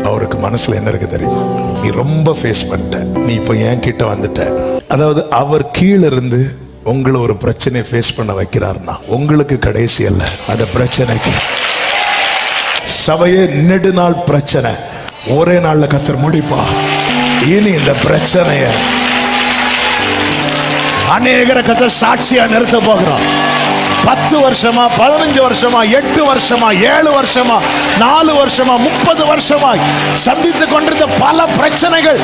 அவருக்கு மனசுல என்ன இருக்கு தெரியுமா? நீ ரொம்ப ஃபேஸ் பண்ணிட்ட, நீ இப்போ என் கிட்ட வந்துட்ட. அதாவது அவர் கீழே இருந்து உங்களை ஒரு பிரச்சனையை ஃபேஸ் பண்ண வைக்கிறார்னா உங்களுக்கு கடைசி அல்ல, அந்த பிரச்சனைக்கு. சபையே நெடுநாள் பிரச்சனை ஒரே நாள்ல கர்த்தர் முடிப்பா. இனி இந்த பிரச்சனைய அநேகரை கர்த்தர் சாட்சியா நிறுத்த போகிறான். 10 வருஷமா, 15 வருஷமா, 8 வருஷமா, 7 வருஷமா, 4 வருஷமா, 30 வருஷமாய் சந்தித்துக் கொண்டிருந்த பல பிரச்சனைகள்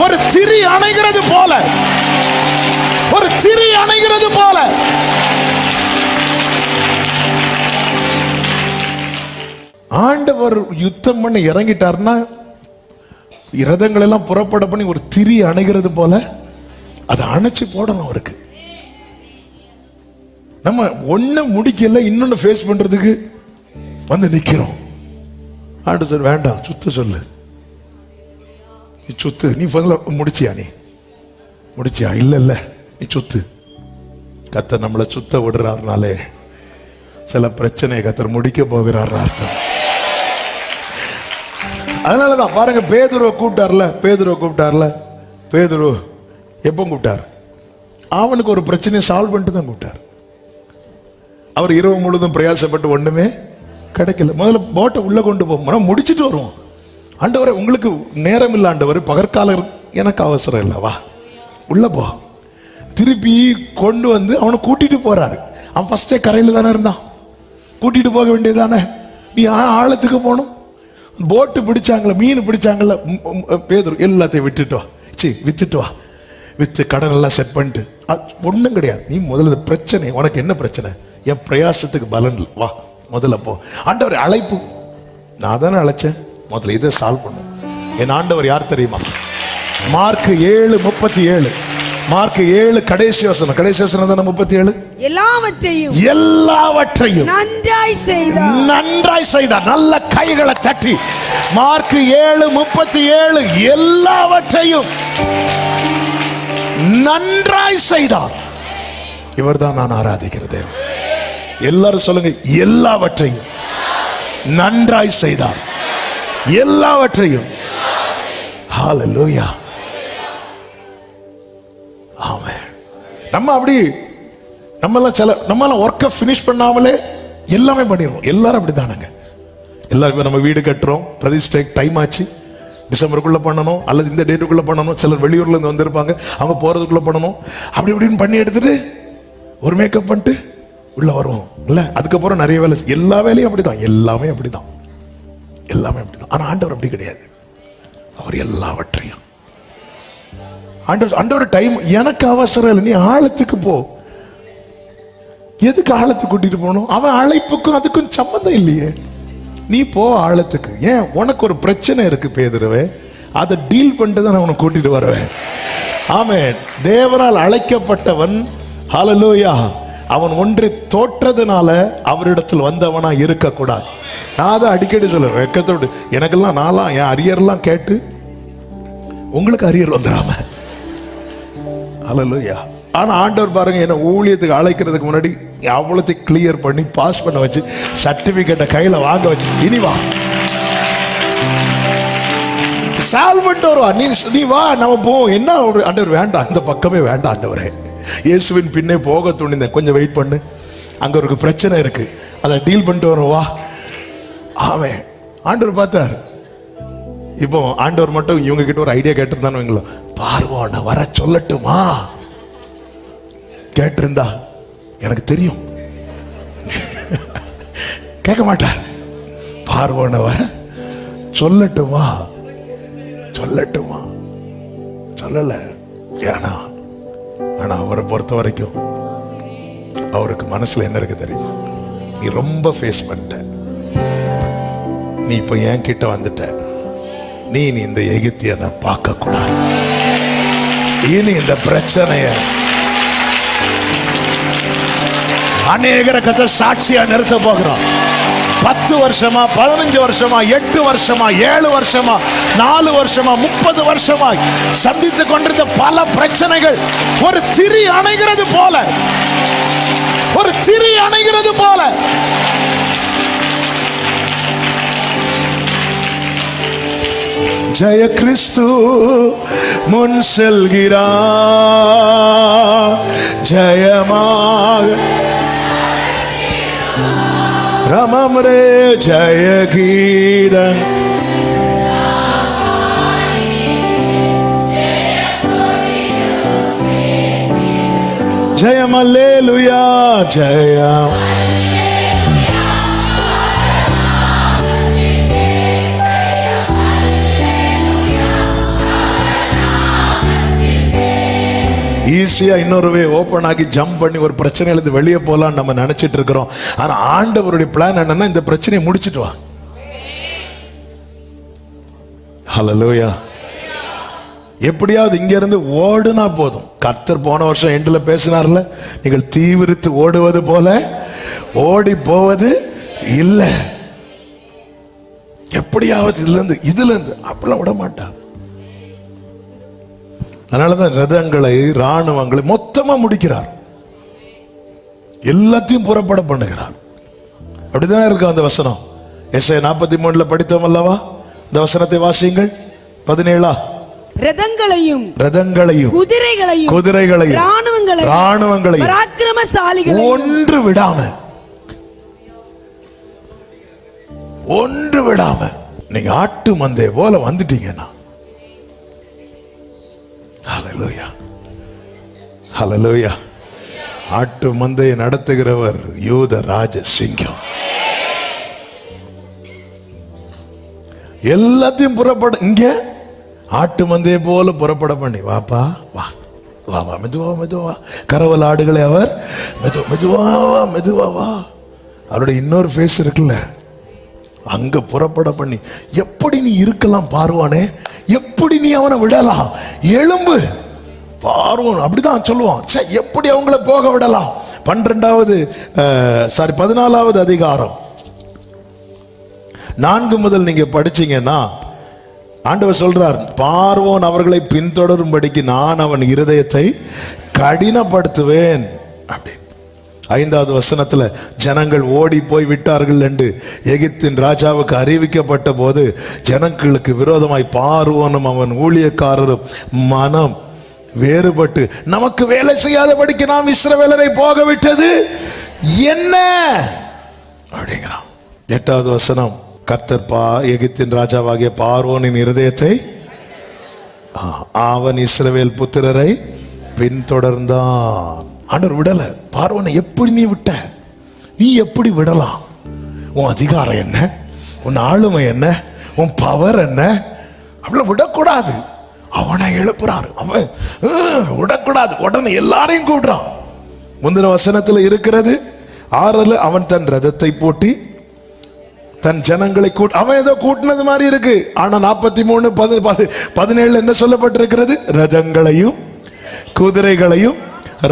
ஒரு திரி அணைகிறது போல, ஒரு திரி அணைகிறது போல ஆண்டவர் யுத்தம் பண்ணி இறங்கிட்டார்னா இரதங்கள் எல்லாம் புறப்பட பண்ணி ஒரு திரி அணைகிறது போல அதை அணைச்சு போடணும் அவருக்கு. நம்ம ஒண்ணு முடிக்கல, இன்னொன்னு ஃபேஸ் பண்றதுக்கு வந்து நிக்கிறோம். ஆண்டு சொல்லு வேண்டாம், சுத்த சொல்லு, நீ சுத்து. நீ முடிச்சியா? நீ முடிச்சியா? இல்ல நீ சுத்து. கர்த்தர் நம்மளை சுத்த விடுறாருனாலே சில பிரச்சனையை கர்த்தர் முடிக்க போகிறார் அர்த்தம். அதனாலதான் பாருங்க, பேதுருவை கூப்பிட்டார்ல. பேதுரு எப்போ கூப்பிட்டார்? அவனுக்கு ஒரு பிரச்சனையை சால்வ் பண்ணிட்டு தான் கூப்பிட்டார். அவர் இரவு முழுதும் பிரயாசப்பட்டு ஒண்ணுமே கிடைக்கல. முதல்ல போட்டை உள்ள கொண்டு போவோம், முடிச்சுட்டு வருவோம். ஆண்டவரே உங்களுக்கு நேரம் இல்லை ஆண்டவர், பகற்காலம் எனக்கு அவசரம் இல்லை, வா உள்ள போ. திருப்பி கொண்டு வந்து அவனை கூட்டிட்டு போறாரு. அவன் ஃபர்ஸ்டே கரையில தானே இருந்தான், கூட்டிட்டு போக வேண்டியதானே. நீ ஆழத்துக்கு போகணும். போட்டு பிடிச்சாங்கள, மீன் பிடிச்சாங்கள, பேதுரு எல்லாத்தையும் வித்துட்டு வா. வித்து கடன் எல்லாம் செட் பண்ணிட்டு ஒன்றும் கிடையாது. நீ முதல்ல பிரச்சனை, உனக்கு என்ன பிரச்சனை? என் பிரயாசத்துக்கு பலன் இல்லை, வா முதல்ல போ. ஆண்டவர் அழைப்பு, நான் தானே அழைச்சேன், முதல்ல இதை சால்வ் பண்ணும். என் ஆண்டவர் யார் தெரியுமா? மார்க் 7:37. மார்க் 7 கடைசி வசனம் தானே 37. எல்லாவற்றையும் நன்றாய் செய்தார். நல்ல கைகளை தட்டி மார்க் 7:37 எல்லாவற்றையும் நன்றாய் செய்தார். இவர்தான் நான் ஆராதிக்கிறது. எல்லாரும் சொல்லுங்க, எல்லாவற்றையும் நன்றாய் செய்தார். எல்லாவற்றையும். ஹல்லேலூயா. ஆமென். நம்மளாம் ஒர்க்கை ஃபினிஷ் பண்ணாமலே எல்லாமே பண்ணிடுவோம். எல்லாரும் அப்படிதானுங்க. எல்லாருமே நம்ம வீடு கட்டுறோம், பிரதிஷ்டை டைம் ஆச்சு, டிசம்பருக்குள்ள பண்ணணும் அல்லது இந்த டேட்டுக்குள்ள பண்ணணும். சிலர் வெளியூர்ல இருந்து வந்திருப்பாங்க, அவங்க போறதுக்குள்ள பண்ணணும். அப்படி இப்படின்னு பண்ணி எடுத்துட்டு ஒரு மேக்கப் பண்ணிட்டு உள்ள வருவோம் இல்ல. அதுக்கப்புறம் நிறைய வேலை, எல்லா வேலையும் அப்படிதான், எல்லாமே அப்படிதான். ஆனா ஆண்டவர் அப்படி கிடையாது. அவர் எல்லாவற்றையும் ஆண்டவர் டைம், எனக்கு அவசரம் இல்லை, நீ ஆழத்துக்கு போ. எதுக்கு ஆழத்துக்கு கூட்டிட்டு போகணும்? அவன் அழைப்புக்கும் அதுக்கும் சம்பந்தம் இல்லையே. நீ போ ஆழத்துக்கு. ஏன்? உனக்கு ஒரு பிரச்சனை இருக்கு பேதுருவே, அதை டீல் பண்ணிட்டு தான் நான் உனக்கு கூட்டிட்டு வருவேன். ஆமென். தேவனால் அழைக்கப்பட்டவன், ஹல்லேலூயா, அவன் ஒன்றை தோற்றதுனால அவரிடத்தில் வந்தவனா இருக்கக்கூடாது. நான் அதை அடிக்கடி சொல்லுவேன் வெக்கத்தோடு. எனக்கெல்லாம் நான்லாம் என் அரியர்லாம் கேட்டு உங்களுக்கு அரியர் வந்துடாம, ஹல்லேலூயா. ஆனா ஆண்டவர் பாருங்க, என்ன ஊழியத்துக்கு அழைக்கிறதுக்கு முன்னாடி அவ்வளோத்தையும் கிளியர் பண்ணி பாஸ் பண்ண வச்சு சர்டிபிகேட்டை கையில வாங்க வச்சு, இனி வா சால்வ் பண்ணிட்டு வருவா. நீ வா, நம்ம போவோம். என்ன ஆண்டவர்? வேண்டாம், இந்த பக்கமே வேண்டாம் ஆண்டவரே. இயேசுவின் பின்னே போக துணிந்தேன், கொஞ்சம் வெயிட் பண்ணு, அங்க ஒரு பிரச்சனை இருக்கு, அதை டீல் பண்ணிட்டு வரும், வா. ஆமென். ஆண்டவர் பார்த்தார். இப்போ ஆண்டவர் மட்டும் இவங்க கிட்ட ஒரு ஐடியா கேட்டிருந்தானு, பார்வோன வர சொல்லட்டுமா? கேட்டிருந்தா எனக்கு தெரியும், கேட்க மாட்டார். பார்வோன வர சொல்லட்டுமா? சொல்லல. ஏன்னா ஆனா அவரை பொறுத்த வரைக்கும் அவருக்கு மனசுல என்ன இருக்கு தெரியுமா? நீ ரொம்ப ஃபேஸ் பண்ணிட்ட, நீ இப்போ என் கிட்ட வந்துட்ட, நீ இந்த எகிப்தியனை பார்க்க கூடாது. இனி இந்த பிரச்சனைய அநேகரை கர்த்தர் சாட்சியா நிறுத்த போகிறான். 10 வருஷமா, 15 வருஷமா, 8 வருஷமா, 7 வருஷமா, 4 வருஷமா, 30 வருஷமாய் சந்தித்துக் கொண்டிருந்த பல பிரச்சனைகள் ஒரு திரி அணைகிறது போல, ஒரு திரி அணைகிறது போல. ஜெய கிறிஸ்து முன் செல்கிறார், ஜெயமாக ரமம்ரே ஜெய கீதம். ஜெயம் அல்லேலூயா, ஜெயம். ஈஸியா இன்னொரு வே ஓபன் ஆகி ஜம்ப் பண்ணி ஒரு பிரச்சனையிலிருந்து வெளியே போலாம் நம்ம நினைச்சிட்டு இருக்கிறோம். ஆனா ஆண்டவருடைய பிளான் என்னன்னா, இந்த பிரச்சனையை முடிச்சிட்டு வா. ஹல்லேலூயா. எப்படியாவது இங்க இருந்து ஓடுனா போதும். கர்த்தர் போன வருஷம் எண்டில் பேசினார்ல, நீங்கள் தீவிரித்து ஓடுவது போல ஓடி போவது இல்லை. எப்படியாவது இதுல இருந்து அப்படிலாம் விட மாட்டார். அதனாலதான் ரதங்களை ராணுவங்களை மொத்தமா முடிக்கிறார், எல்லாத்தையும் புறப்பட பண்ணுகிறார். அப்படிதான் இருக்கு அந்த வசனம். எஸ்ஐயா 43 படித்தோம் அல்லவா? இந்த வசனத்தை வாசியுங்கள். 17. ரதங்களையும் குதிரைகளையும் ராணுவங்களையும் பராக்கிரமசாலிகளையும் ஒன்று விடாம நீங்க ஆட்டு மந்தை போல வந்துட்டீங்கன்னா, ஹல்லேலூயா, ஹல்லேலூயா. ஆட்டு மந்தையை நடத்துகிறவர் யூத ராஜ சிங்கம். எல்லாத்தையும் புறப்பட இங்க ஆட்டு மந்தையை போல புறப்பட பண்ணி, வாப்பா வா வா வா, மெதுவா மெதுவா. கரவல் ஆடுகளை அவர் மெதுவா மெதுவா வா. அவருடைய இன்னொரு ஃபேஸ் இருக்குல்ல, அங்க புறப்பட பண்ணி, எப்படி நீ இருக்கலாம் பார்வானே, எப்படி நீ அவனை விடலாம், எலும்பு பார்வோன் அப்படிதான் சொல்லுவான். எப்படி அவங்கள போக விடலாம்? 14வது அதிகாரம் 4 முதல் நீங்க படிச்சீங்கன்னா ஆண்டவர் சொல்றார், பார்வோன் அவர்களை பின்தொடரும்படிக்கு நான் அவன் இருதயத்தை கடினப்படுத்துவேன் அப்படின்னு. 5வது வசனத்துல ஜனங்கள் ஓடி போய் விட்டார்கள் என்று எகிப்தின் ராஜாவுக்கு அறிவிக்கப்பட்ட போது ஜனங்களுக்கு விரோதமாய் பார்வோனும் அவன் ஊழியக்காரரும் மனம் வேறுபட்டு, நமக்கு வேலை செய்யாதபடிக்கு நாம் இஸ்ரவேலரை போக விட்டது என்ன அப்படிங்கிறான். 8வது வசனம், கர்த்தர் எகிப்தின் ராஜாவாகிய பார்வோனின் இருதயத்தை, அவன் இஸ்ரவேல் புத்திரரை பின்தொடர்ந்தான். ஆண்டவர் விடல. பார்வோனை எப்படி நீ விட்ட? நீ எப்படி விடலாம்? உன் அதிகாரம் என்ன? உன் ஆளுமை என்ன? உன் பவர் என்ன? அவ்வளவு விடக்கூடாது. அவனை எழுப்புறாரு. அவன் விடக்கூடாது. உடனே எல்லாரையும் கூடுறான். முந்தின வசனத்துல இருக்கிறது 6, அவன் தன் ரதத்தை பூட்டி தன் ஜனங்களை அவன் ஏதோ கூட்டினது மாதிரி இருக்கு. ஆனா 43:17 என்ன சொல்லப்பட்டிருக்கிறது? ரதங்களையும் குதிரைகளையும்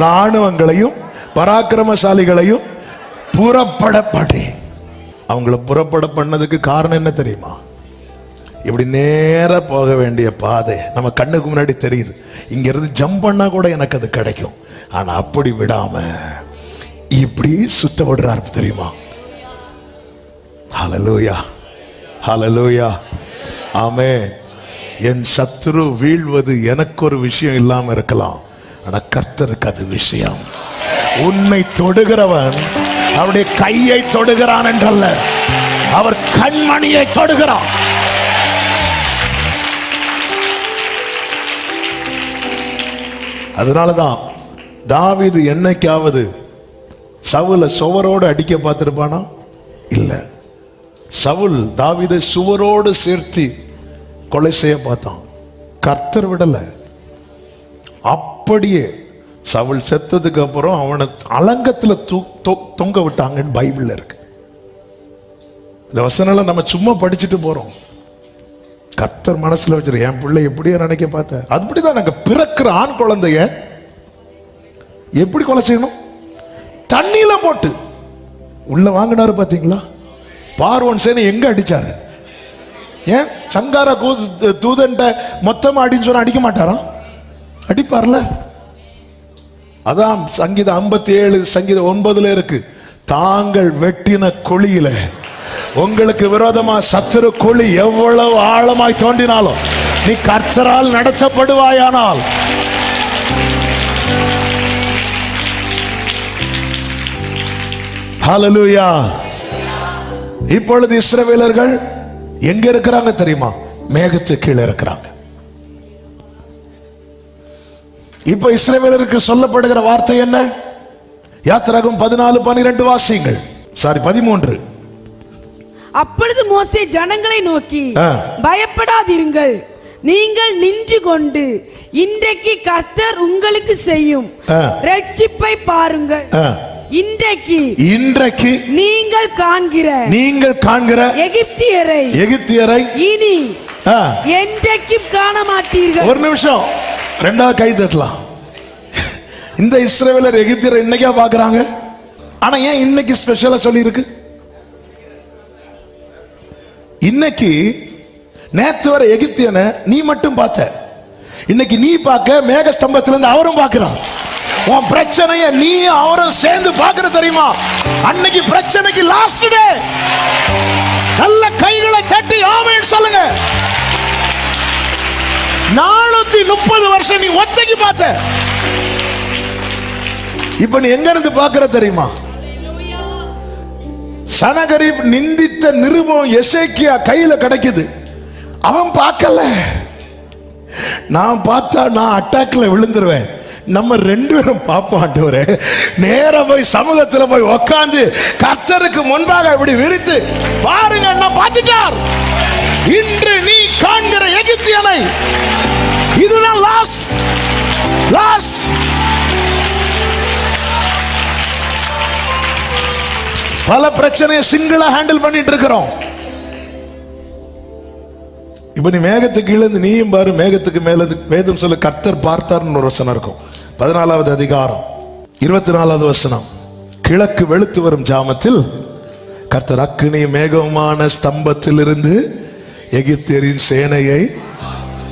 ராணுவங்களையும் பராக்கிரமசாலிகளையும் புறப்படப்படி. அவங்கள புறப்பட பண்ணதுக்கு காரணம் என்ன தெரியுமா? இப்படி நேர போக வேண்டிய பாதை நம்ம கண்ணுக்கு முன்னாடி தெரியுது. இங்க இருந்து ஜம்ப் பண்ணா கூட எனக்கு அது கிடைக்கும். ஆனா அப்படி விடாம இப்படி சுத்த விடுறாரு தெரியுமா? ஹல்லேலூயா, ஹல்லேலூயா, ஆமென். என் சத்துரு வீழ்வது எனக்கு ஒரு விஷயம் இல்லாம இருக்கலாம், ஆனா கர்த்தருக்கு அது விஷயம். உன்னை தொடுகிறவன் அவருடைய கையை தொடுகிறான் என்றல்ல, அவர் கண்மணியை தொடுகிறான். அதனாலதான் தாவீது என்னைக்காவது சவுல சுவரோடு அடிக்க பார்த்திருப்பானா? இல்ல. சவுல் தாவீதை சுவரோடு சேர்த்து கொலை செய்ய பார்த்தான். கர்த்தர் விடல. அப்படியே சவுல் செத்ததுக்கு அப்புறம் அவனை அலங்கத்துல தொங்க விட்டாங்கன்னு பைபிள்ல இருக்கு. இந்த வசனம் நம்ம சும்மா படிச்சுட்டு போறோம். கர்த்தர் மனசுல வச்சிரு, என் பிள்ளை எப்படியோ நினைக்க பார்த்த. அப்படிதான் நாங்க பிறக்கிற ஆண் குழந்தைய எப்படி கொலை செய்யணும்? தண்ணியில போட்டு உள்ள வாங்கினாரு. பாத்தீங்களா? பார்வோன் சேனை எங்க அடிச்சாரு? ஏன் சங்கார தூதன்ட்ட மொத்தமா அடின்னு சொன்னா அடிக்க மாட்டாரா? அடிப்பார்ல. அதான் சங்கீதம் 57 சங்கீதம் 9 இருக்கு, தாங்கள் வெட்டின குழியில உங்களுக்கு விரோதமா சத்துரு குழி எவ்வளவு ஆழமாய் தோண்டினாலும் நீ கர்த்தரால் நடத்தப்படுவாயானால் ஹல்லேலூயா. இப்பொழுது இஸ்ரவேலர்கள் எங்க இருக்கிறாங்க தெரியுமா? மேகத்துக்கு கீழே இருக்கிறாங்க. இப்ப இஸ்ரவேலருக்கு சொல்லப்படுகிற வார்த்தை என்ன? யாத்திராகமம் 14:12 வாசியுங்கள். 13. அப்பொழுது மோசே ஜனங்களை நோக்கி, பயப்படாதிருங்கள், நீங்கள் நின்று கொண்டு இன்றைக்கு கர்த்தர் உங்களுக்கு செய்யும் ரட்சிப்பை பாருங்கள். இன்றைக்கு நீங்கள் காண்கிற எகிப்தியரை இனி என்றைக்கும் காண மாட்டீர்கள். ஒரு நிமிஷம், ரெண்டாவது கை தட்டலாம். இந்த இஸ்ரவேலர் எகிப்தியரை இன்னைக்கா பாக்குறாங்க. ஆனா ஏன் இன்னைக்கு ஸ்பெஷலா சொல்லி இருக்கு? இன்னைக்கு நேத்து வரை எகிப்தியனை நீ மட்டும் பார்த்த, இன்னைக்கு நீ பார்க்க மேக ஸ்தம்பத்திலிருந்து அவரும் பார்க்கிறான். உன் பிரச்சனைய நீ அவரும் சேர்ந்து பார்க்கிற தெரியுமா? அன்னைக்கு பிரச்சனைக்கு லாஸ்ட் டே. நல்ல கைகளை தட்டி ஆமென் சொல்லுங்க. 430 வருஷம் நீ ஒத்தைக்கு பார்த்த, இப்ப நீ எங்க இருந்து பார்க்கிற தெரியுமா? சனகரிப் நிந்தித்த நிருபம் எசேக்கியா கையில கிடைக்குது. அவன் பார்க்கல. நான் பார்த்தா நான் அட்டாக்ல விழுந்துருவேன். நம்ம 2 பேரும் பார்ப்போம். ஆண்டவரே, நேரா போய் சமூகத்துல போய் உட்கார்ந்து கர்த்தருக்கு முன்பாக இப்படி விரித்து பாருங்க, நான் பார்த்துட்டார். இன்று நீ காண்கிற எகிப்தியனை, இதுதான் லாஸ்ட். பல பிரச்சனையை சிங்கிளா ஹேண்டில் பண்ணிட்டு இருக்கிறோம். இப்ப நீ மேகத்துக்கு கீழே நீயும் பாரு, மேகத்துக்கு மேல வேதம் சொல்ல கர்த்தர் பார்த்தார்னு ஒரு வசனம் இருக்கும். 14வது அதிகாரம் 24வது வசனம். கிழக்கு வெளுத்து வரும் ஜாமத்தில் கர்த்தர் அக்கினி மேகமான ஸ்தம்பத்தில் இருந்து எகிப்தியரின் சேனையை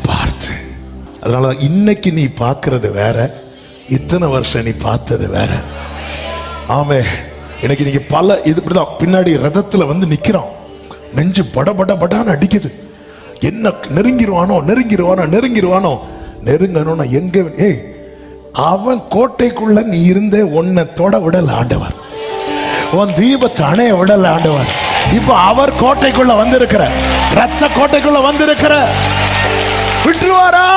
பார்த்து. அதனால இன்னைக்கு நீ பார்க்கிறது வேற, இத்தனை வருஷம் நீ பார்த்தது வேற. ஆமே. இன்னைக்கு நீங்க பல இது இப்படிதான் பின்னாடி ரதத்துல வந்து நிக்கிறோம். நெஞ்சு படபடான்னு அடிக்குது. என்ன நெருங்கிருவானோ நெருங்கணும். எங்க அவன் கோட்டைக்குள்ள நீ இருந்த உன்னை தொட விடல ஆண்டவர். உன் தீபத்தை அணைய விடல ஆண்டவர். இப்ப அவர் கோட்டைக்குள்ள வந்திருக்கிற, ரத்த கோட்டைக்குள்ள வந்திருக்கிற, விட்டுருவாரா?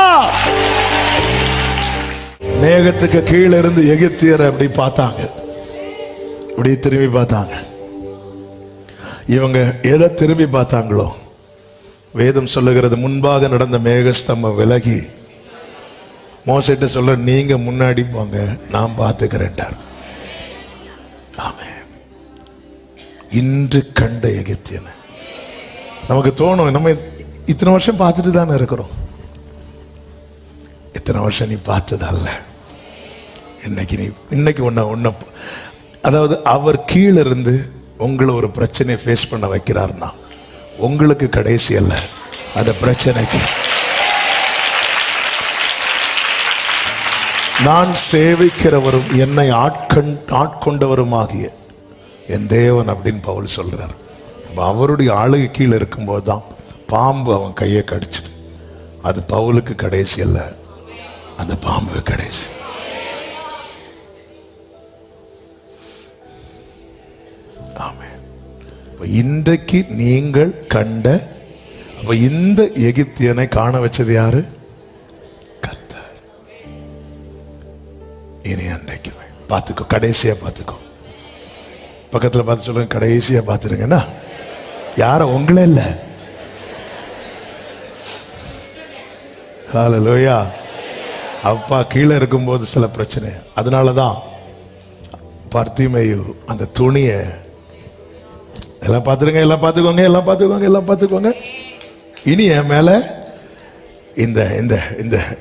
மேகத்துக்கு கீழே இருந்து எகிப்தியரை அப்படி பார்த்தாங்க, இப்படி திரும்பி பார்த்தாங்க. இவங்க எதை திரும்பி பார்த்தாங்களோ, வேதம் சொல்லுகிறது முன்பாக நடந்த மேகஸ்தம்பம் விலகி மோசேட்ட சொல்ல, நீங்க முன்னாடி போங்க, நான் பார்த்துக்கிறேன்டார். ஆமென். இன்று கண்ட எகிப்தியனை நமக்கு தோணும், நம்ம இத்தனை வருஷம் பார்த்துட்டு தானே இருக்கிறோம். இத்தனை வருஷம் நீ பார்த்ததல்ல. இன்னைக்கு ஒன்ன அதாவது அவர் கீழே இருந்து உங்களை ஒரு பிரச்சனையை ஃபேஸ் பண்ண வைக்கிறார்னா, உங்களுக்கு கடைசி அல்ல, அந்த பிரச்சனைக்கு. நான் சேவிக்கிறவரும் என்னை ஆட்கொண்டவருமாகிய என் தேவன் அப்படின்னு பவுல் சொல்றார். அவருடைய ஆளுகை கீழே இருக்கும்போது தான் பாம்பு அவன் கையை கடிச்சது. அது பவுலுக்கு கடைசி அல்ல, அந்த பாம்பு கடைசி. இன்றைக்கு நீங்கள் கண்ட இந்த எகிப்தியனை காண வச்சது யாரு? கர்த்தர். இனி அன்றைக்கு பார்த்துக்கோ, கடைசியா பார்த்துக்கோ. பக்கத்துல பார்த்து சொல்லுங்க, கடைசியா பார்த்துருங்கன்னா. யார? உங்களே இல்ல. ஹல்லேலூயா. அப்பா கீழே இருக்கும்போது சில பிரச்சனை. அதனாலதான் பர்த்திமேயு அந்த துணியை எல்லாம் பார்த்துக்கோங்க. இனி என் மேல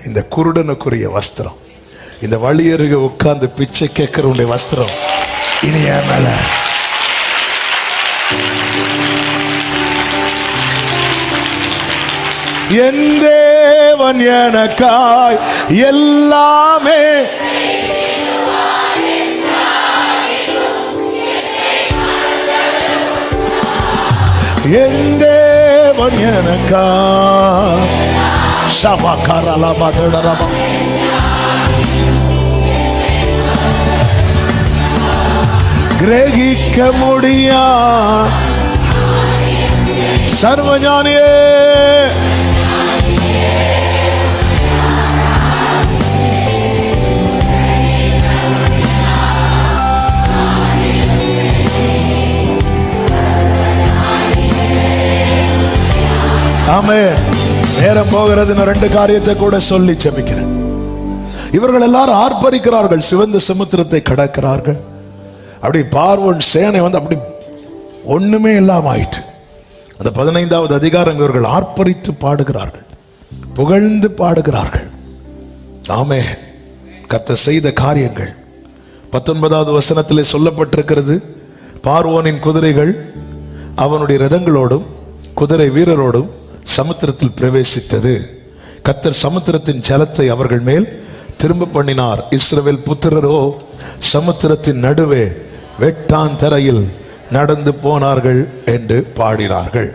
இந்த குருடனுக்குரிய வஸ்திரம், இந்த வழியருக உட்கார்ந்து பிச்சை கேட்கிறவனுடைய வஸ்திரம் இனி என் மேல. என் தேவன் எனக்காய் எல்லாமே என் தேவன் எனக்கா சபகரலபதடரப கிரகிக்க முடியா சர்வஞானியே ஆமென். நேரம் போகிறது. நான் 2 காரியத்தை கூட சொல்லி ஜெபிக்கிறேன். இவர்கள் எல்லாரும் ஆர்ப்பரிக்கிறார்கள், சிவந்த சமுத்திரத்தை கடக்கிறார்கள். அப்படி பார்வோன் சேனை வந்து அப்படி ஒண்ணுமே இல்லாம ஆயிட்டு. அந்த 15வது அதிகாரம் இவர்கள் ஆர்ப்பரித்து பாடுகிறார்கள், புகழ்ந்து பாடுகிறார்கள். ஆமென். கர்த்தர் செய்த காரியங்கள் 19வது வசனத்திலே சொல்லப்பட்டிருக்கிறது. பார்வோனின் குதிரைகள் அவனுடைய ரதங்களோடும் குதிரை வீரரோடும் சமுத்திரத்தில் பிரவேசித்தது. கர்த்தர் சமுத்திரத்தின் ஜலத்தை அவர்கள் மேல் திரும்ப பண்ணினார். இஸ்ரவேல் புத்திரரோ சமுத்திரத்தின் நடுவே வெட்டாந்தரையில் நடந்து போனார்கள் என்று பாடினார்கள்.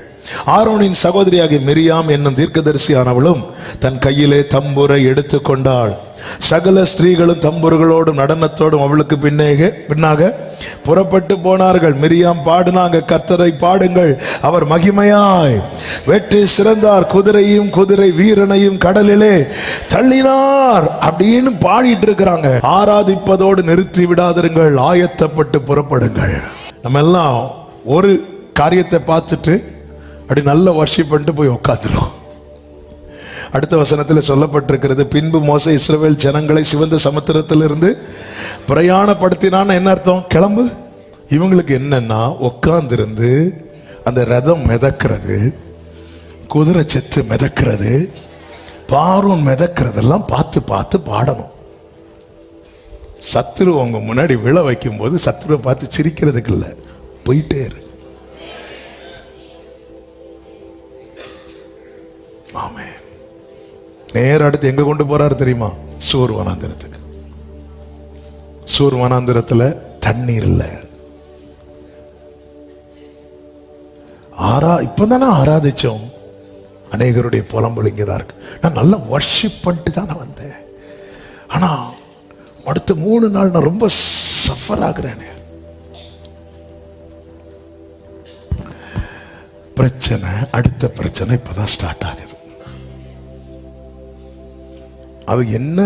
ஆரோனின் சகோதரியாகிய மிரியாம் என்னும் தீர்க்கதரிசியானவளும் தன் கையிலே தம்புரை எடுத்துக்கொண்டாள். சகல ஸ்திரீகளும் தம்புர்களோடும் நடனத்தோடும் அவளுக்கு பின்னாக புறப்பட்டு போனார்கள். மிரியாம் பாடினாங்க, கர்த்தரை பாடுங்கள், அவர் மகிமையாய் வெற்றி சிறந்தார், குதிரையும் குதிரை வீரனையும் கடலிலே தள்ளினார் அப்படின்னு பாடிட்டு இருக்கிறாங்க. ஆராதிப்பதோடு நிறுத்தி விடாதிருங்கள், ஆயத்தப்பட்டு புறப்படுங்கள். நம்ம எல்லாம் ஒரு காரியத்தை பார்த்துட்டு அப்படி நல்ல வர்ஷிப் பண்ணிட்டு போய் உட்காந்துரும். அடுத்த வசனத்தில் சொல்லப்பட்டிருக்கிறது, பின்பு மோசே இஸ்ரவேல் ஜனங்களை சிவந்த சமுத்திரத்திலிருந்து பிரயாணப்படுத்தினான்னு. என்ன அர்த்தம்? கிளம்பு. இவங்களுக்கு என்னன்னா, உட்கார்ந்திருந்து அந்த ரதம் மிதக்கிறது, குதிரை செத்து மிதக்கிறது, பார்வோன் மிதக்கிறதெல்லாம் பார்த்து பார்த்து பாடணும். சத்துரு உங்க முன்னாடி விழ வைக்கும் போது சத்துருவை பார்த்து சிரிக்கிறதுக்கு இல்லை, போயிட்டே இரு. ஆமென். நேர அடுத்து எங்க கொண்டு போறாரு தெரியுமா? சூர் வனாந்திரத்துக்கு. சூர் வனாந்திரத்துல தண்ணீர் இல்ல. இப்பதானே ஆராதிச்சோம். அநேகருடைய புலம்பல் இங்கதான் இருக்கு. நான் நல்லா வர்ஷிப் பண்ணிட்டு தான் நான் வந்தேன். ஆனா அடுத்த 3 நாள் நான் ரொம்ப சஃபர் ஆகுறேன். பிரச்சனை, அடுத்த பிரச்சனை இப்பதான் ஸ்டார்ட் ஆகுது. அது என்ன?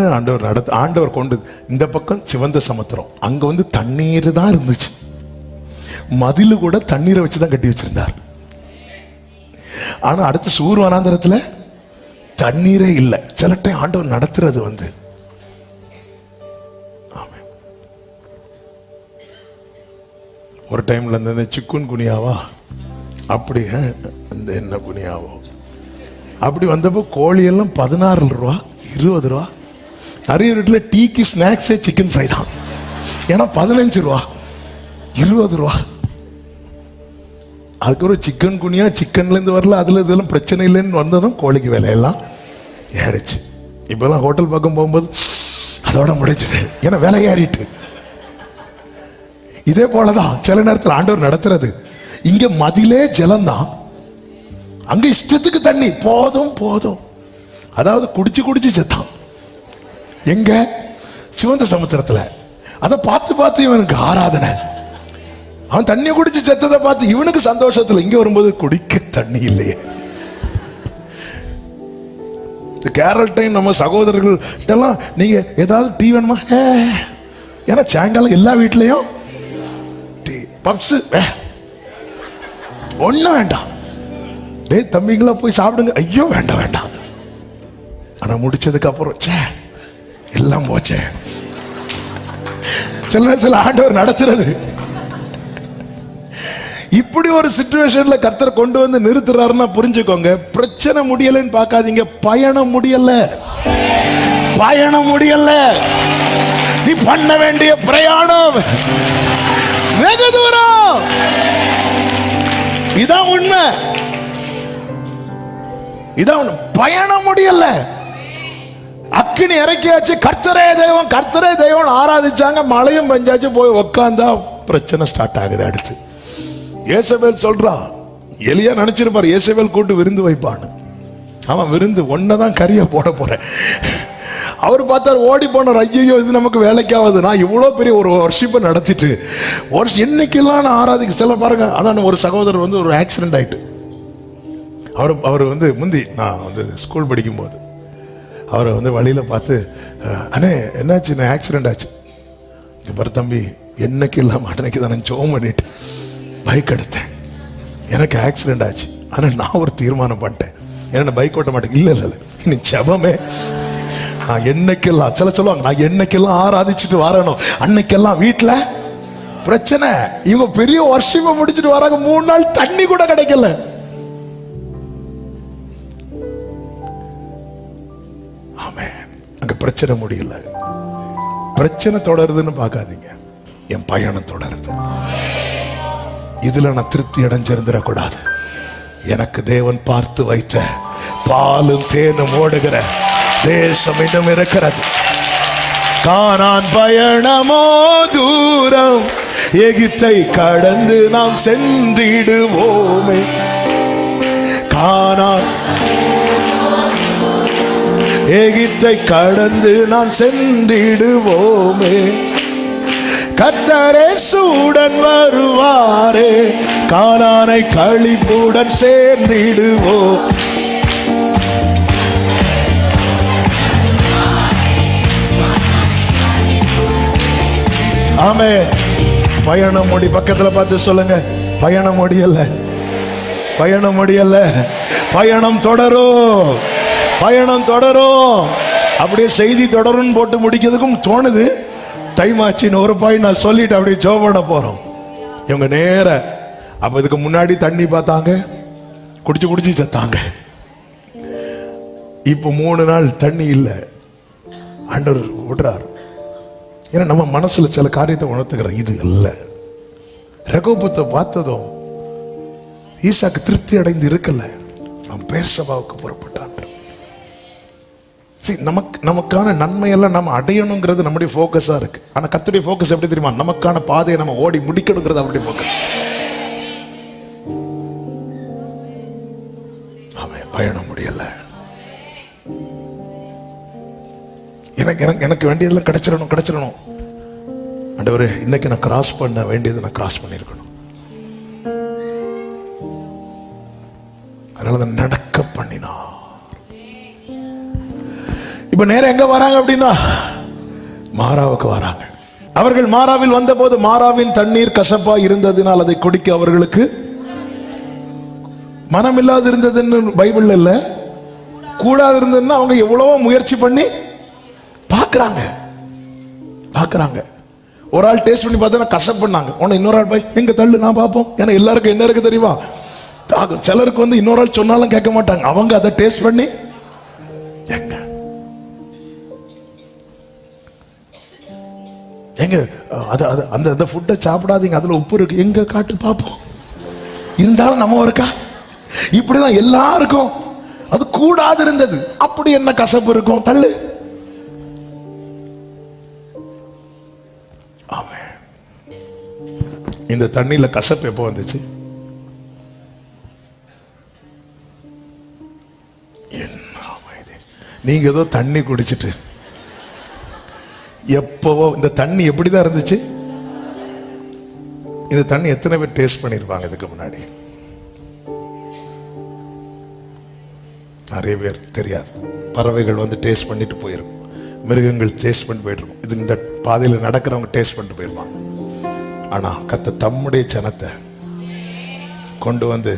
ஆண்டவர் கொண்டு இந்த பக்கம் சிவந்த சமுத்திரம், அங்க வந்து தண்ணீர் தான் இருந்துச்சு. மதிலு கூட தண்ணீரை வச்சுதான் கட்டி வச்சிருந்தார். ஆனா அடுத்து சூர் வனாந்தரத்துல தண்ணீரே இல்லை. சில டைம் ஆண்டவர் நடத்துறது வந்து ஒரு டைம்ல இந்த சிக்குன் குனியாவா அப்படி இந்த என்ன குனியாவோ அப்படி வந்தப்போ கோழி எல்லாம் 16 ரூபா 20 ரூபா. நிறைய வீட்டில் டீக்கு ஸ்நாக்ஸே சிக்கன் ஃப்ரை தான். ஏன்னா 15 ரூபா 20 ரூபா. அதுக்கப்புறம் சிக்கன் குனியா சிக்கன்லேருந்து வரல, அதில் இதெல்லாம் பிரச்சனை இல்லைன்னு வந்ததும் கோழிக்கு விலையெல்லாம் ஏறிச்சு. இப்போல்லாம் ஹோட்டல் பக்கம் போகும்போது அதோட முடிஞ்சது, ஏன்னா விலை ஏறிட்டு. இதே போலதான் சில நேரத்தில் ஆண்டவர் நடத்துறது. இங்க மதிலே ஜலம்தான், அங்க இஷ்டத்துக்கு தண்ணி போதும் போதும். அதாவது குடிச்சு குடிச்சு செத்தான். எங்க? சிவந்த சமுத்திரத்துல. அதை பார்த்து பார்த்து இவனுக்கு ஆராதனை. அவன் தண்ணி குடிச்சு செத்ததை பார்த்து இவனுக்கு சந்தோஷத்துல. இங்க வரும்போது குடிக்க தண்ணி இல்லையே. கேரள் டைம் நம்ம சகோதரர்கள் எல்லாம் நீங்க ஏதாவது டீ வேணுமா? ஏன்னா சாயங்காலம் எல்லா வீட்லயும் டீ, பப்ஸ் ஒன்னும் வேண்டாம். டே தம்பிங்களா போய் சாப்பிடுங்க. ஐயோ வேண்டாம் வேண்டாம். ஆனா முடிச்சதுக்கு அப்புறம் எல்லாம் போச்சே. சில ஆண்டவர் நடத்துறது இப்படி ஒரு சிச்சுவேஷன்ல கர்த்தர் கொண்டு வந்து நிறுத்துறாருன்னா புரிஞ்சுக்கோங்க. பிரச்சனை முடியலன்னு பார்க்காதீங்க, பயணம் முடியல. பயணம் முடியல. நீ பண்ண வேண்டிய பிரயாணம் வெகு தூரம். இதான் உண்மை. இதான் பயணம் முடியல. அக்கினி இறக்கியாச்சு. கர்த்தரே தெய்வம் கர்த்தரே தெய்வம் ஆராதிச்சாங்க. மழையும் பெஞ்சாச்சு. போய் உட்கார்ந்தா பிரச்சனை ஸ்டார்ட் ஆகுது. அடுத்து ஏசபேல் சொல்றா, எலியா நினைச்சிருப்பார் இயேசபேல் கூட்டு விருந்து வைப்பான்னு. அவன் விருந்து ஒன்னதான் கறியா போட போறேன். அவர் பார்த்தார், ஓடி போனார். ஐயோ இது நமக்கு வேலைக்காவது, நான் இவ்வளோ பெரிய ஒரு வர்ஷிப்பை நடத்திட்டு என்னைக்கெல்லாம் நான் ஆராதிக்க சில பாருங்க. அதான் ஒரு சகோதரர் வந்து ஒரு ஆக்சிடென்ட் ஆயிட்டு, அவர் வந்து முந்தி நான் வந்து ஸ்கூல் படிக்கும்போது அவரை வந்து வழியில் பார்த்து, அண்ணே என்னாச்சு, நான் ஆக்சிடென்ட் ஆச்சு. இப்போ தம்பி என்னைக்கு இல்லாமல் அன்னைக்கு தான் நான் ஜோம் பண்ணிட்டு பைக் எடுத்தேன், எனக்கு ஆக்சிடென்ட் ஆச்சு. ஆனால் நான் ஒரு தீர்மானம் பண்ணிட்டேன், ஏன்னா பைக் ஓட்ட மாட்டேன். இல்லை இல்லை இனி ஜெபமே. நான் என்னைக்கெல்லாம் சொல்லுவாங்க, நான் என்னைக்கெல்லாம் ஆராதிச்சுட்டு வரணும் அன்னைக்கெல்லாம் வீட்டில் பிரச்சனை. இவங்க பெரிய வருஷமா முடிச்சுட்டு வராங்க, 3 நாள் தண்ணி கூட கிடைக்கல. அங்க பிரச்சனை முடியல. பிரச்சனை தொடருதுன்னு பார்க்காதீங்க, என் பயணம் தொடருது. இதுல நான் திருப்தி அடைஞ்சிருந்துடக்கூடாது. எனக்கு தேவன் பார்த்து வைத்த பாலும் தேனும் ஓடுகிற தேசம் இன்னும் இருக்கிறது. கானான் பயணமோ தூரம், எகிப்தை கடந்து நாம் சென்றிடுவோமே. கானான் எகிப்தை கடந்து நான் சென்றிடுவோமே. கர்த்தரே சூடன் வருவாரே, கானானை களிப்புடன் சேர்ந்திடுவோம். ஆமே. பயணம் முடி, பக்கத்துல பார்த்து சொல்லுங்க, பயணம் முடியல, பயணம் முடியல, பயணம் தொடரும், பயணம் தொடரும். அப்படியே செய்தி தொடரும் போட்டு முடிக்கிறதுக்கும் தோணுது. டைம் ஆச்சுன்னு ஒரு பாயிண்ட் நான் சொல்லிட்டு அப்படியே ஜெபம் பண்ண போறோம். இவங்க நேர அப்ப இதுக்கு முன்னாடி தண்ணி பார்த்தாங்க, குடிச்சு குடிச்சு செத்தாங்க. இப்போ 3 நாள் தண்ணி இல்லை, ஆண்டவர் விடுறாரு. ஏன்னா நம்ம மனசுல சில காரியத்தை உணர்த்துக்கிறோம், இது இல்லை. ரகோபத்தை பார்த்ததும் ஈசாக்கு திருப்தி அடைந்து இருக்கல, அவன் பேர்சபாவுக்கு புறப்பட்டான். நமக்கான நன்மையெல்லாம் நம்ம அடையணுங்கிறது நம்முடைய போக்கஸா இருக்கு. ஆனா கர்த்தருடைய போக்கஸ் எப்படி தெரியுமா? நமக்கான பாதையை நம்ம ஓடி முடிக்கணுங்கிறது அவருடைய போக்கஸ். அவன் பயணம் முடியல. எனக்கு வேண்டியதெல்லாம் கிடைச்சிடணும். ஆண்டவரே, இன்னைக்கு நான் கிராஸ் பண்ண வேண்டியதை நான் கிராஸ் பண்ணிருக்கணும். அதனால நடக்க பண்ணினா. இப்ப நேரம் எங்க வராங்க அப்படின்னா, மாராவுக்கு வராங்க. அவர்கள் மாராவில் வந்த போது மாராவின் தண்ணீர் கசப்பா இருந்ததினால் அதை குடிக்க அவர்களுக்கு மனம் இல்லாது இருந்ததுன்னு பைபிள்ல இல்ல, கூடாது இருந்ததுன்னா அவங்க எவ்வளவோ முயற்சி பண்ணி பார்க்கறாங்க. ஒரு ஆள் டேஸ்ட் பண்ணி பார்த்தா கசப்புனாங்க, உன்னை இன்னொரு ஆள் போய் எங்க தள்ளு நான் பார்ப்போம். ஏன்னா எல்லாருக்கும் என்ன இருக்கு தெரியுமா? சிலருக்கு வந்து இன்னொரு ஆள் சொன்னாலும் கேட்க மாட்டாங்க, அவங்க அதை டேஸ்ட் பண்ணி எங்க அந்த ஃபுட்டை சாப்பிடாதீங்க, அதுல உப்பு இருக்கு, எங்க காட்டு பார்ப்போம். இருந்தாலும் நம்ம இருக்கா? இப்படிதான் எல்லாருக்கும் அது கூடாது இருந்தது. அப்படி என்ன கசப்பு இருக்கும்? தள்ளு. இந்த தண்ணியில கசப்பு எப்போ வந்துச்சு? நீங்க ஏதோ தண்ணி குடிச்சிட்டு எப்பவோ இந்த தண்ணி எப்படிதான் இருந்துச்சு? இந்த தண்ணி எத்தனை பேர் டேஸ்ட் பண்ணிருப்பாங்க இதுக்கு முன்னாடி? நிறைய பேர் தெரியாது. பறவைகள் வந்து டேஸ்ட் பண்ணிட்டு போயிருக்கும், மிருகங்கள் டேஸ்ட் பண்ணிட்டு போயிருக்கும், இது இந்த பாதையில் நடக்கிறவங்க டேஸ்ட் பண்ணிட்டு போயிருப்பாங்க. ஆனா கர்த்தர் தம்முடைய ஜனத்தை கொண்டு வந்து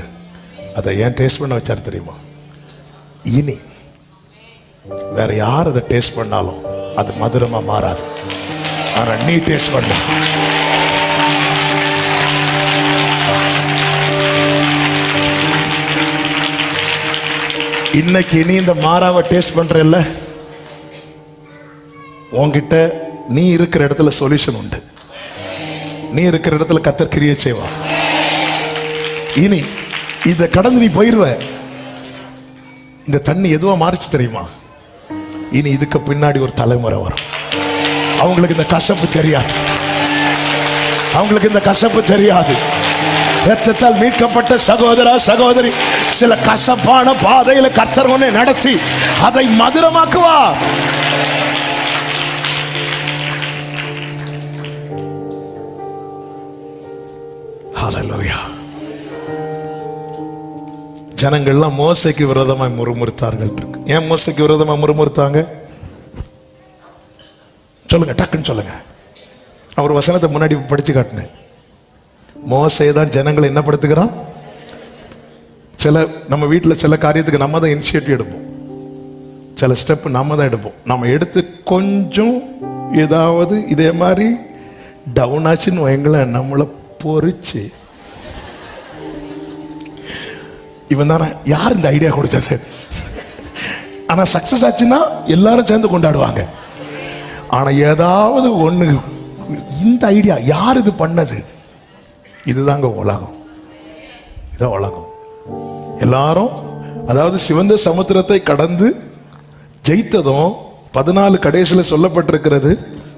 அதை ஏன் டேஸ்ட் பண்ண வச்சாரு தெரியுமா? இனி வேற யார் அதை டேஸ்ட் பண்ணாலும் அது மதுரமா மாறாது. ஆனா நீ டேஸ்ட் பண்ண. இன்னைக்கு நீ இந்த மாறாவை டேஸ்ட் பண்றல்ல, உன்கிட்ட நீ இருக்கிற இடத்துல சொல்யூஷன் உண்டு. நீ இருக்கிற இடத்துல கர்த்தர் கிரியை செய்வார். இனி இதை கடந்து நீ போயிருவ. இந்த தண்ணி எதுவா மாறிச்சு தெரியுமா? இனி இதுக்கு பின்னாடி ஒரு தலைமுறை வரும், அவங்களுக்கு இந்த கசப்பு தெரியாது. இரத்தத்தால் மீட்கப்பட்ட சகோதரா சகோதரி, சில கசப்பான பாதையில கர்த்தர் உன்னை நடத்தி அதை மதுரமாக்குவார். ஹல்லேலூயா. ஜனங்கள்லாம் மோசைக்கு விரோதமாய் முறுமுறுத்தார்கள். ஏன் மோசைக்கு விரோதமாய் முறுமுறுத்தாங்க? சொல்லுங்க, டக்குன்னு சொல்லுங்க. அவர் வசனத்தை முன்னாடி படிச்சு காட்டினேன். மோசே தான் ஜனங்களை என்ன படுத்துகிறான்? சில நம்ம வீட்டில் சில காரியத்துக்கு நம்ம தான் இனிஷியேட்டிவ் எடுப்போம், சில ஸ்டெப் நம்ம தான் எடுப்போம். நம்ம எடுத்து கொஞ்சம் ஏதாவது இதே மாதிரி டவுன் ஆச்சுன்னு வைங்களேன், நம்மளை பொறிச்சு இவன் தானே யார் இந்த ஐடியா கொடுத்தது, ஆனா சக்சஸ் ஆச்சுன்னா எல்லாரும் சேர்ந்து கொண்டாடுவாங்க. ஆனா ஏதாவது ஒண்ணு, இந்த ஐடியா யார் இது பண்ணது, இதுதாங்க உலகம். இதான் உலகம். எல்லாரும் அதாவது சிவந்த சமுத்திரத்தை கடந்து ஜெயித்ததும் 14 கடைசியில் சொல்லப்பட்டிருக்கிறது.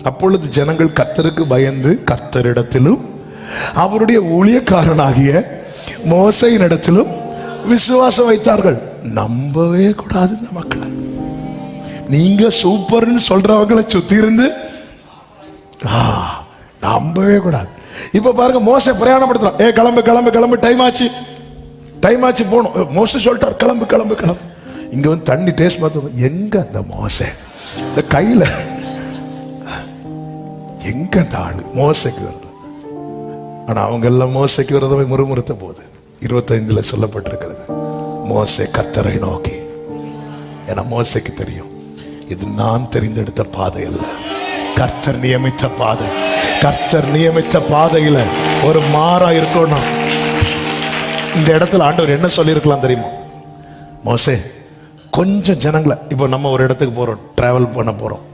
அப்பொழுது ஜனங்கள் கர்த்தருக்கு பயந்து கர்த்தரிடத்திலும் அவருடைய ஊழியக்காரனாகிய மோசையினிடத்திலும் விசுவாசம் வைத்தார்கள். நம்பவே கூடாது இந்த மக்களை. நீங்க சூப்பர்னு சொல்றவங்களை சுத்தி இருந்து நம்பவே கூடாது. இப்ப பாருங்க, மோசே பிரயாணப்படுத்துறான். கிளம்பு கிளம்பு கிளம்பு, டைம் ஆச்சு போகணும். மோசே சொல்லிட்டார் கிளம்பு கிளம்பு கிளம்பு. இங்க வந்து தண்ணி டேஸ்ட் பார்த்தது எங்க அந்த மோசே, இந்த கையில எங்க அந்த ஆளு மோசைக்கு வருது. ஆனா அவங்க எல்லாம் மோசைக்கு வரதை முறுமுறுத்த போது 25 சொல்லப்பட்டிருக்கிறது, மோசே கர்த்தரை நோக்கி, ஏன்னா மோசைக்கு தெரியும் இது நான் தெரிந்தெடுத்த பாதை அல்ல, கர்த்தர் நியமித்த பாதை. கர்த்தர் நியமித்த பாதையில ஒரு மாறா இருக்கணும். இந்த இடத்துல ஆண்டவர் என்ன சொல்லியிருக்கலாம் தெரியுமா? மோசே கொஞ்சம் ஜனங்களை, இப்போ நம்ம ஒரு இடத்துக்கு போறோம், டிராவல் பண்ண போறோம்,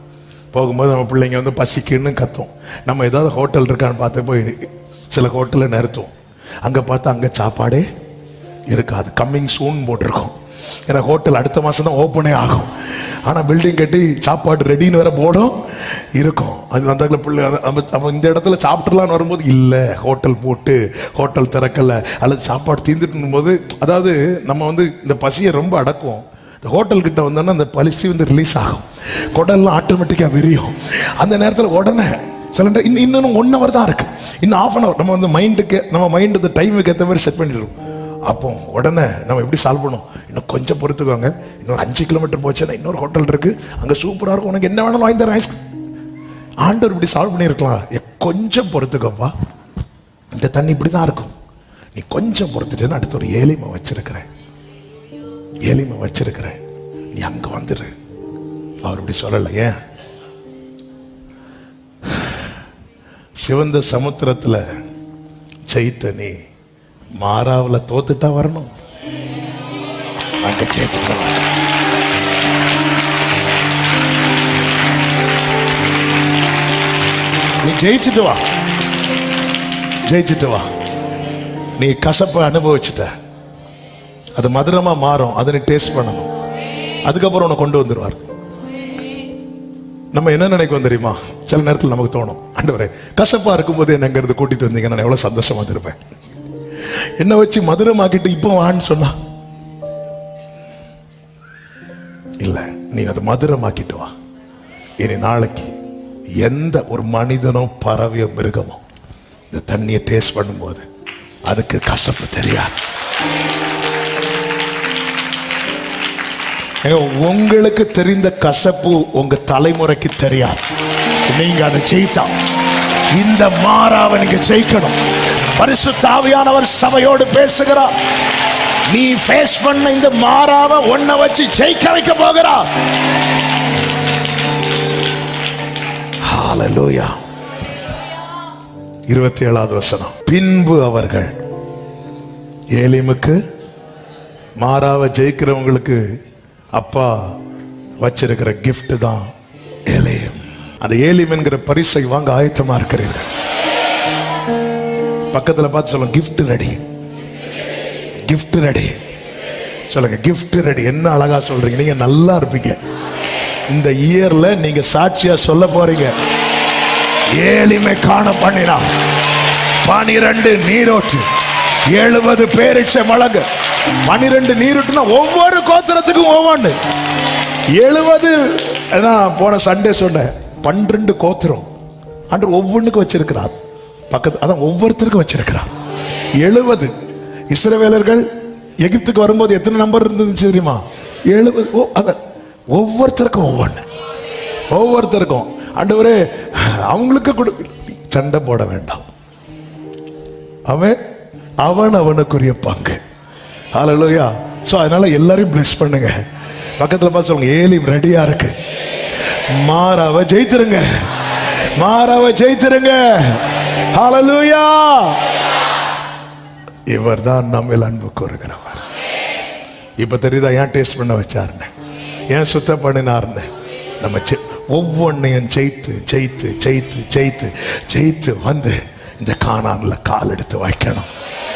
போகும்போது நம்ம பிள்ளைங்க வந்து பசிக்குன்னு கத்தும். நம்ம ஏதாவது ஹோட்டல் இருக்கான்னு பார்த்து போய் சில ஹோட்டலில் நிறுத்துவோம். அங்கே பார்த்தா அங்கே சாப்பாடே இருக்காது, கம்மிங் சூன் போட்டிருக்கோம். ஏன்னா ஹோட்டல் அடுத்த மாதம் தான் ஓப்பனே ஆகும். ஆனால் பில்டிங் கட்டி சாப்பாடு ரெடின்னு வேற போர்டும் இருக்கும். அது அந்த பிள்ளை நம்ம இந்த இடத்துல சாப்பிட்றலான்னு வரும்போது இல்லை, ஹோட்டல் போட்டு ஹோட்டல் திறக்கலை அல்லது சாப்பாடு தீர்ந்துட்டும் போது, அதாவது நம்ம வந்து இந்த பசியை ரொம்ப அடக்குவோம். இந்த ஹோட்டல் கிட்ட வந்தோன்னா அந்த பசி வந்து ரிலீஸ் ஆகும், குடல்லாம் ஆட்டோமேட்டிக்காக விரியும். அந்த நேரத்தில் உடனே சில இன்னும் 1 hour தான் இருக்கு, இன்னும் 1/2 hour நம்ம வந்து நம்ம மைண்டு இந்த டைமுக்கு ஏற்ற மாதிரி செட் பண்ணிடுறோம். அப்போ உடனே நம்ம எப்படி சால்வ் பண்ணுவோம்? இன்னும் கொஞ்சம் பொறுத்துக்குவாங்க, இன்னொரு 5 கிலோமீட்டர் போச்சுன்னா இன்னொரு ஹோட்டல் இருக்கு, அங்கே சூப்பராக இருக்கும், உனக்கு என்ன வேணாலும் வாங்கி தரேன். ஆண்டவர் இப்படி சால்வ் பண்ணியிருக்கலாம். கொஞ்சம் பொறுத்துக்கப்பா, இந்த தண்ணி இப்படி தான் இருக்கும், நீ கொஞ்சம் பொறுத்துட்டேன்னு அடுத்த ஒரு ஏலிமை வச்சிருக்கிறேன், நீ அங்கே வந்துடு. அவர் இப்படி சொல்லலை. ஏன்? சிவந்த சமுத்திரத்தில் ஜெயித்த நீ மாறாவில் தோத்துட்டா வரணும், அங்க ஜெயிச்சுட்டு நீ ஜெயிச்சுட்டு வா. நீ கசப்பை அனுபவிச்சுட்ட, அது மதுரமா மாறும், அதை நீ டேஸ்ட் பண்ணணும். அதுக்கப்புறம் உன்னை கொண்டு வந்துடுவார். நம்ம என்ன நினைக்கும் தெரியுமா? சில நேரத்தில் நமக்கு தோணும், ஆண்டவரே கசப்பா இருக்கும்போது என்ன இருந்து கூட்டிட்டு வந்தீங்க, நான் எவ்வளவு சந்தோஷமா இருப்பேன், என்ன வச்சு மதுரமாக்கிட்டு இப்போ வான்னு சொன்னா இல்ல, நீ அதை மதுரமாக்கிட்டு வா. இனி நாளைக்கு எந்த ஒரு மனிதனோ பறவையோ மிருகமோ இந்த தண்ணியை டேஸ்ட் பண்ணும்போது அதுக்கு கசப்பு தெரியாது. உங்களுக்கு தெரிந்த கசப்பு உங்க தலைமுறைக்கு தெரியாது. நீங்க அதை ஜெயித்தா, இந்த மாறாவை நீங்க ஜெயிக்கணும். பரிசுத்த ஆவியானவர் சபையோடு பேசுகிறார். நீ ஃபேஸ் பண்ண இந்த மாறாவை ஒன்ன வச்சு ஜெயிக்க வைக்க போகிறார். ஹல்லேலூயா. 27வது வசனம். பின்பு அவர்கள் ஏலிமுக்கு, மாறாவை ஜெயிக்கிறவங்களுக்கு அப்பா வச்சிருக்கிற கிஃப்ட் தான் ஏலிம். அந்த ஏலிம் என்கிற பரிசை வாங்க ஆயத்தமா இருக்கிறீர்கள். பக்கத்துல பார்த்து சொல்லுங்க, கிஃப்ட் ரெடி, கிஃப்ட் ரெடி சொல்லுங்க, கிஃப்ட் ரெடி. என்ன அழகா சொல்றீங்க, நீங்க நல்லா இருப்பீங்க. இந்த இயர்ல நீங்க சாட்சியா சொல்ல போறீங்க, ஏலிமை காண பண்ணினா 12 நீரோற்று 70 பேரிச்ச மலங்க, 12 நீருட்டுனா ஒவ்வொரு கோத்திரத்துக்கும் ஒவ்வொன்று. 70 போன சண்டே சொன்ன 12 கோத்திரம் ஆண்டவர் ஒவ்வொன்றுக்கும் வச்சிருக்கிறார். பக்கத்து அதான் ஒவ்வொருத்தருக்கும் வச்சிருக்கிறார். 70 இஸ்ரவேலர்கள் எகிப்துக்கு வரும்போது எத்தனை நம்பர் இருந்துச்சு தெரியுமா? 70. அத ஒவ்வொருத்தருக்கும் ஒவ்வொருத்தருக்கும் ஆண்டவரே அவங்களுக்கு சண்டை போட வேண்டாம். அவன் அவனுக்குரிய பங்கு. ஹல்லேலூயா. சோ அதனால எல்லாரையும் பிளஸ் பண்ணுங்க. பக்கத்துல பார்த்து சொல்லுங்க, ஏலிம் ரெடியா இருக்கு, மாறாவ ஜெயித்துருங்க, மாறாவ ஜெயித்துருங்க. ஹல்லேலூயா. இவர் தான் நம்மில் அன்பு கூறுகிறவர். இப்ப தெரியுதா ஏன் டேஸ்ட் பண்ண வச்சாருன்னு, ஏன் சுத்தம் பண்ணினார்னு? நம்ம ஒவ்வொன்னையும் ஜெயித்து ஜெயித்து ஜெயித்து ஜெயித்து ஜெயித்து வந்து இந்த கானான்ல கால் எடுத்து வைக்கணும்.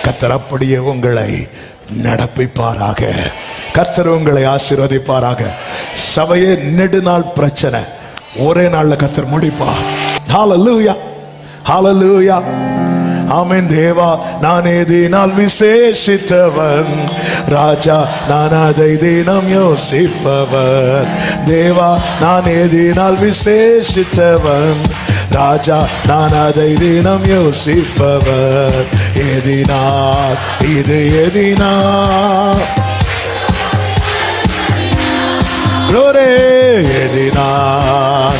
கர்த்தர் அப்படியே உங்களை நடப்பிப்பாராக. கர்த்தர் உங்களை ஆசீர்வதிப்பாராக. சபையே நெடுநாள் பிரச்சனை ஒரே நாள்ல கர்த்தர் முடிப்பார். ஹல்லேலூயா, ஹல்லேலூயா, ஆமென். தேவா நானே தினால் விசேஷித்தவன், ராஜா நான் அதை தினம் யோசிப்பவன். தேவா நானே தினால் விசேஷித்தவன், ராஜா நான் அதை தினம் யோசிப்பவர். எதினால் இது எதினால் எதினால்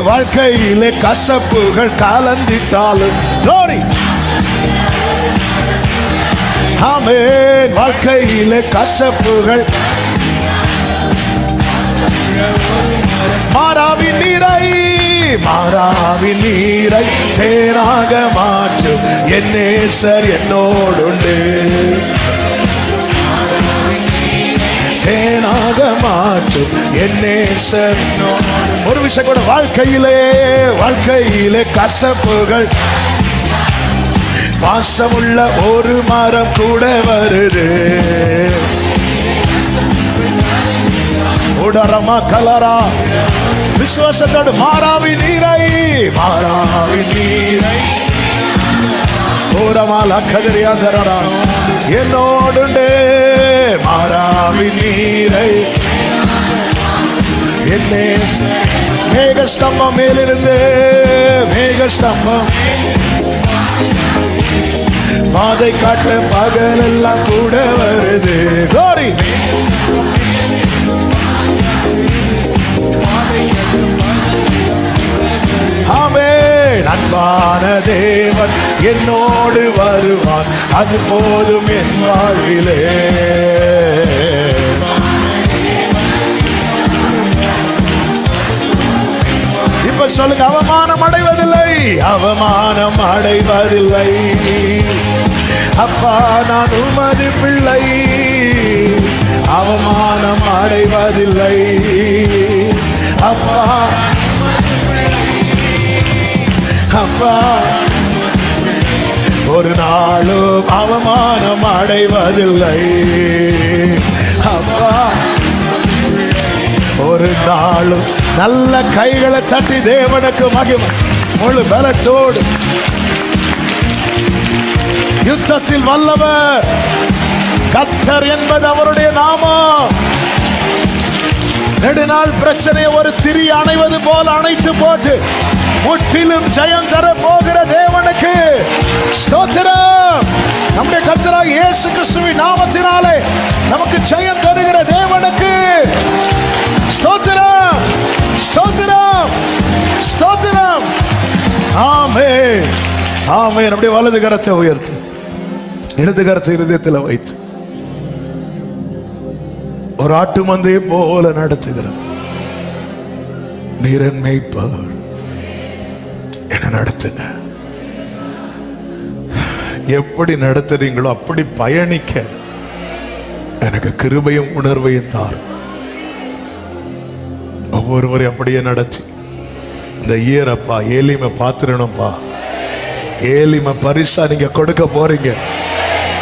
வாழ்க்கையிலே கசப்புகள் கலந்திட்டாலும் ஆமென். வாழ்க்கையிலே கசப்புகள் மாறாவின் நீரை தேனாக மாற்றும் என் நேசர் என்னோடுண்டு. தேனாக மாற்றும் என் நேசர். ஒரு விஷயம் கூட, வாழ்க்கையிலே கசப்புகள், பாசமுள்ள ஒரு மரம் கூட வருது. உடரமா கலரா விசுவாசத்தோடு மாறாவின் நீரை ஓரமால கதிரியா தரரா என்னோடுண்டே. மாறாவின் நீரை என்னே மேகஸ்தம்பம் மேலிருந்து மேகஸ்தம்பம் பாதை காட்ட பகலெல்லாம் கூட வருது. கோரி ஆமென். அன்பான தேவன் என்னோடு வருவான், அது போதும் என் வாழ்விலே. இப்ப சொல்லுங்க, அவமானம் அடைவதில்லை. அப்பா நான் உமது பிள்ளை, அவமானம் அடைவதில்லை. அப்பா ஒரு நாளும் அவமானம் அடைவதில்லை. அப்பா ஒரு நாளும் நல்ல கைகளை தட்டி தேவனுக்கு மகிமை முழு பலத்தோடு. யுத்தத்தில் வல்லவர் கர்த்தர் என்பது அவருடைய நாமம். நெடுநாள் பிரச்சனையை ஒரு திரி அணைவது போல அணைத்து போட்டு முற்றிலும் ஜெயம் தர போகிற தேவனுக்கு ஸ்தோத்திரம். நம்முடைய கர்த்தராகிய இயேசு கிறிஸ்துவின் நாமத்தினாலே நமக்கு ஜெயம் தருகிற தேவனுக்கு ஸ்தோத்திரம், ஸ்தோத்திரம், ஸ்தோத்திரம். ஆமென், ஆமென். நம்முடைய வலது கரத்தை உயர்த்து, இடது கரத்தை இருதயத்தில் வைத்து ஒரு ஆட்டு மந்தையை போல நடத்துகிறோம். நீரன் மேய்ப்பவர், என்ன நடத்துங்க. எப்படி நடத்துறீங்களோ அப்படி பயணிக்க எனக்கு கிருபையும் உணர்வையும் தாரும். ஒவ்வொருவரையும் அப்படியே நடத்தி இந்த இயரப்பா ஏலிமை பாத்துறணும்ப்பா. ஏலிமை பரிசா நீங்க கொடுக்க போறீங்க.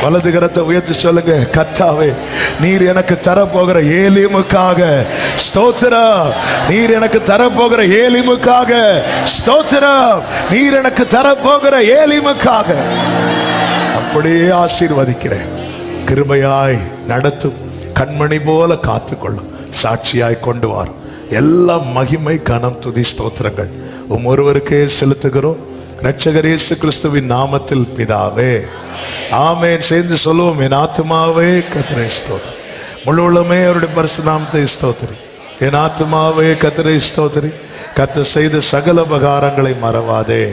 வலது கரத்தை உயர்த்தி சொல்லுங்க, கர்த்தாவே நீர் எனக்கு தர போகிற ஏலிமுக்காக ஸ்தோத்திரம். நீர் எனக்கு தரப்போகிற ஏலிமுக்காக ஸ்தோத்திரம். நீர் எனக்கு தரப்போகிற ஏலிமுக்காக அப்படியே ஆசீர்வதிக்கிறேன். கிருபையாய் நடத்தும், கண்மணி போல காத்துக்கொள்ளும், சாட்சியாய் கொண்டு வரும். எல்லா மகிமை கனம் துதி ஸ்தோத்திரங்கள் ஒருவருக்கே செலுத்துகிறோம் இரட்சகர் இயேசு கிறிஸ்துவின் நாமத்தில் பிதாவே, ஆமென். சேர்ந்து சொல்லுவோம், என் ஆத்துமாவே கர்த்தரை ஸ்தோத்திரி, முழு உள்ளமே அவருடைய பரிசுத்த நாமத்தை ஸ்தோத்திரி. என் ஆத்துமாவே கர்த்தரை ஸ்தோத்திரி, கர்த்தர் செய்த சகல உபகாரங்களை மறவாதே.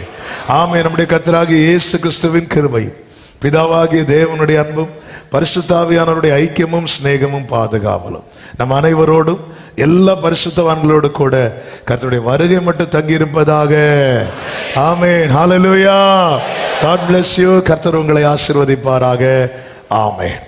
ஆமென். நம்முடைய கர்த்தராகிய இயேசு கிறிஸ்துவின் கிருபையும் பிதாவாகிய தேவனுடைய அன்பும் பரிசுத்த ஆவியானவருடைய ஐக்கியமும் சிநேகமும் பாதுகாவலும் நம் அனைவரோடும் எல்லா பரிசுத்தவான்களோடு கூட கர்த்தருடைய வருகை மட்டும் தங்கியிருப்பதாக. ஆமென். ஹல்லேலூயா. God bless you. கர்த்தர் உங்களை ஆசீர்வதிப்பாராக. ஆமென்.